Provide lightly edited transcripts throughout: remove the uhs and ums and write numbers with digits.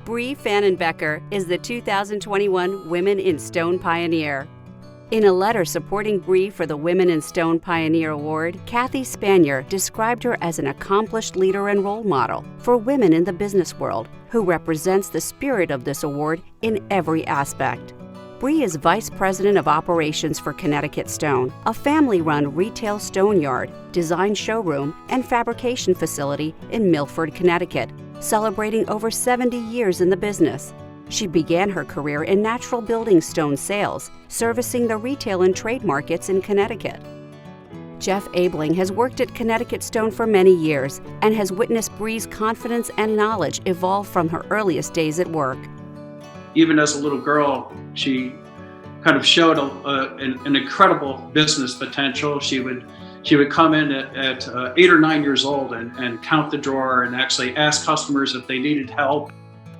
Brie Pfannenbecker is the 2021 Women in Stone Pioneer. In a letter supporting Brie for the Women in Stone Pioneer Award, Kathy Spanier described her as an accomplished leader and role model for women in the business world who represents the spirit of this award in every aspect. Brie is Vice President of Operations for Connecticut Stone, a family-run retail stone yard, design showroom, and fabrication facility in Milford, Connecticut, celebrating over 70 years in the business. She began her career in natural building stone sales, servicing the retail and trade markets in Connecticut. Jeff Abling has worked at Connecticut Stone for many years and has witnessed Brie's confidence and knowledge evolve from her earliest days at work. Even as a little girl, she kind of showed an incredible business potential. She would come in at 8 or 9 years old and count the drawer and actually ask customers if they needed help.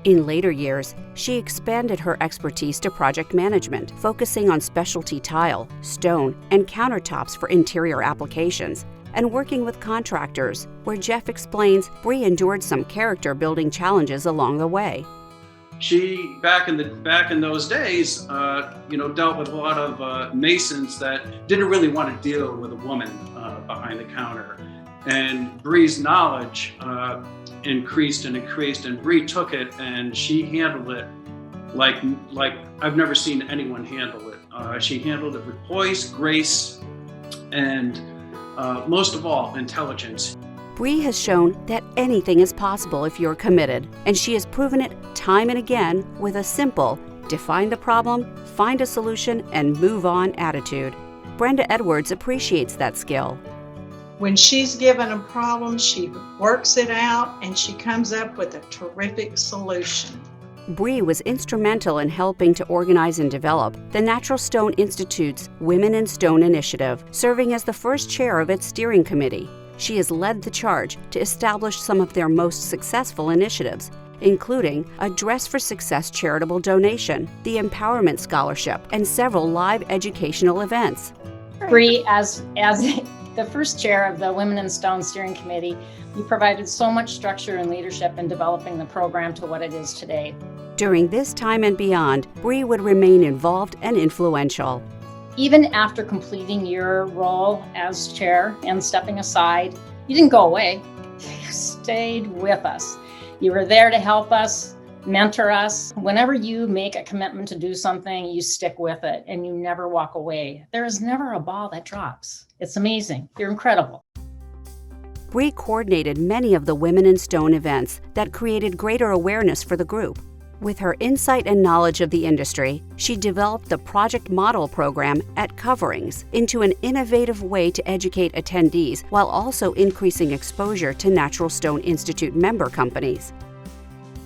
In later years, she expanded her expertise to project management, focusing on specialty tile, stone, and countertops for interior applications, and working with contractors, where Jeff explains Brie endured some character-building challenges along the way. She, back in those days, dealt with a lot of masons that didn't really want to deal with a woman behind the counter. And Brie's knowledge increased, and Brie took it and she handled it like I've never seen anyone handle it. She handled it with poise, grace, and most of all, intelligence. Brie has shown that anything is possible if you're committed, and she has proven it time and again with a simple, define the problem, find a solution, and move on attitude. Brenda Edwards appreciates that skill. When she's given a problem, she works it out and she comes up with a terrific solution. Brie was instrumental in helping to organize and develop the Natural Stone Institute's Women in Stone initiative, serving as the first chair of its steering committee. She has led the charge to establish some of their most successful initiatives, including a Dress for Success charitable donation, the Empowerment Scholarship, and several live educational events. Brie, as the first chair of the Women in Stone Steering Committee, you provided so much structure and leadership in developing the program to what it is today. During this time and beyond, Brie would remain involved and influential. Even after completing your role as chair and stepping aside, you didn't go away. You stayed with us. You were there to help us, mentor us. Whenever you make a commitment to do something, you stick with it and you never walk away. There is never a ball that drops. It's amazing. You're incredible. Brie coordinated many of the Women in Stone events that created greater awareness for the group. With her insight and knowledge of the industry, she developed the Project Model program at Coverings into an innovative way to educate attendees while also increasing exposure to Natural Stone Institute member companies.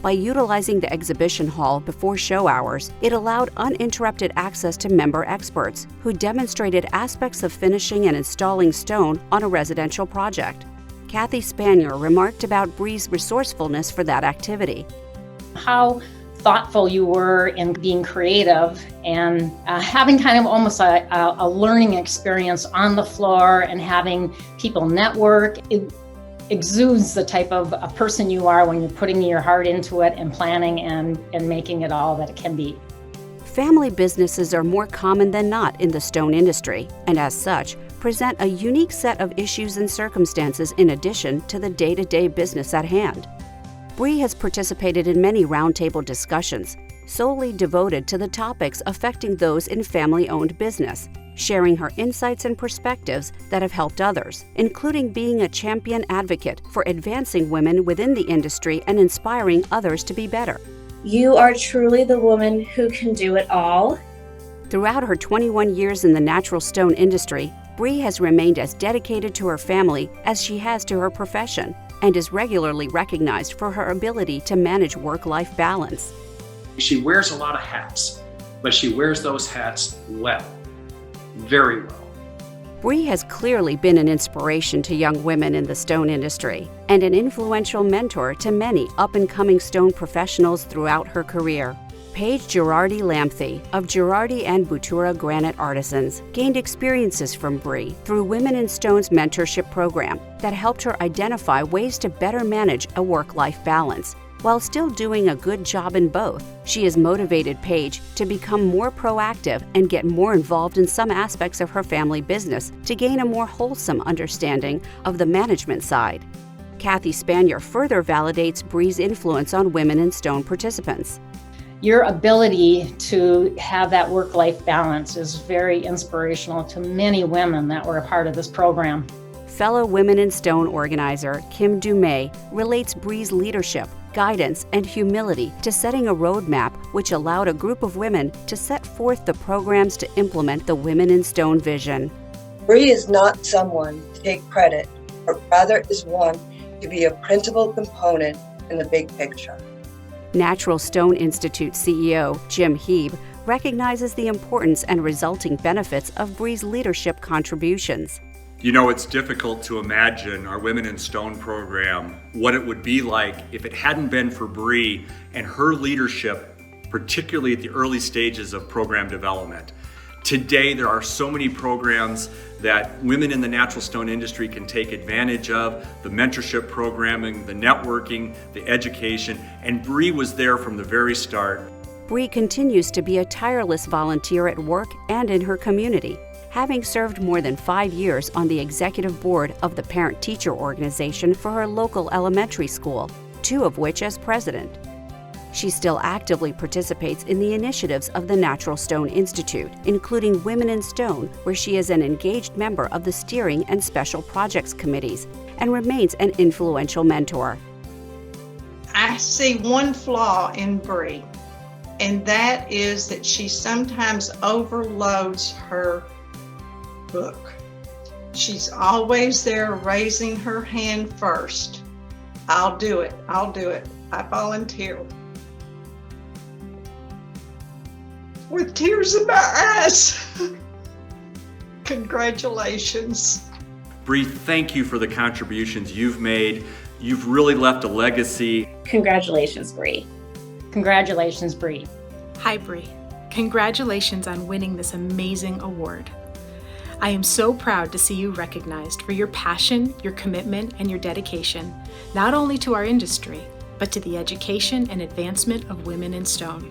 By utilizing the exhibition hall before show hours, it allowed uninterrupted access to member experts who demonstrated aspects of finishing and installing stone on a residential project. Kathy Spanier remarked about Brie's resourcefulness for that activity. How thoughtful you were in being creative and having kind of almost a learning experience on the floor and having people network. It exudes the type of a person you are when you're putting your heart into it and planning and making it all that it can be. Family businesses are more common than not in the stone industry, and as such, present a unique set of issues and circumstances in addition to the day-to-day business at hand. Brie has participated in many roundtable discussions solely devoted to the topics affecting those in family-owned business, sharing her insights and perspectives that have helped others, including being a champion advocate for advancing women within the industry and inspiring others to be better. You are truly the woman who can do it all. Throughout her 21 years in the natural stone industry, Brie has remained as dedicated to her family as she has to her profession, and is regularly recognized for her ability to manage work-life balance. She wears a lot of hats, but she wears those hats well, very well. Brie has clearly been an inspiration to young women in the stone industry and an influential mentor to many up-and-coming stone professionals throughout her career. Paige Girardi Lampthe of Girardi and Boutura Granite Artisans gained experiences from Brie through Women in Stone's mentorship program that helped her identify ways to better manage a work-life balance, While still doing a good job in both, she has motivated Paige to become more proactive and get more involved in some aspects of her family business to gain a more wholesome understanding of the management side. Kathy Spanier further validates Brie's influence on Women in Stone participants. Your ability to have that work-life balance is very inspirational to many women that were a part of this program. Fellow Women in Stone organizer Kim Dumais relates Brie's leadership, guidance, and humility to setting a roadmap which allowed a group of women to set forth the programs to implement the Women in Stone vision. Brie is not someone to take credit, but rather is one to be a principal component in the big picture. Natural Stone Institute CEO Jim Heeb recognizes the importance and resulting benefits of Brie's leadership contributions. You know, it's difficult to imagine our Women in Stone program, what it would be like if it hadn't been for Brie and her leadership, particularly at the early stages of program development. Today, there are so many programs that women in the natural stone industry can take advantage of, the mentorship programming, the networking, the education, and Brie was there from the very start. Brie continues to be a tireless volunteer at work and in her community, having served more than 5 years on the executive board of the parent-teacher organization for her local elementary school, 2 of which as president. She still actively participates in the initiatives of the Natural Stone Institute, including Women in Stone, where she is an engaged member of the steering and special projects committees, and remains an influential mentor. I see one flaw in Brie, and that is that she sometimes overloads her book. She's always there raising her hand first. I'll do it. I volunteer. With tears in my eyes. Congratulations. Brie, thank you for the contributions you've made. You've really left a legacy. Congratulations, Brie. Congratulations, Brie. Hi, Brie. Congratulations on winning this amazing award. I am so proud to see you recognized for your passion, your commitment, and your dedication, not only to our industry, but to the education and advancement of women in stone.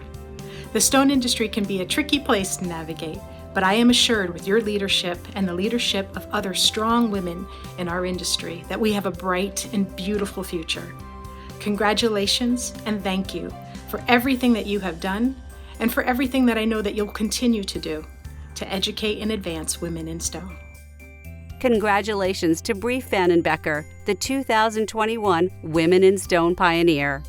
The stone industry can be a tricky place to navigate, but I am assured with your leadership and the leadership of other strong women in our industry that we have a bright and beautiful future. Congratulations and thank you for everything that you have done and for everything that I know that you'll continue to do to educate and advance women in stone. Congratulations to Brie Pfannenbecker, the 2021 Women in Stone Pioneer.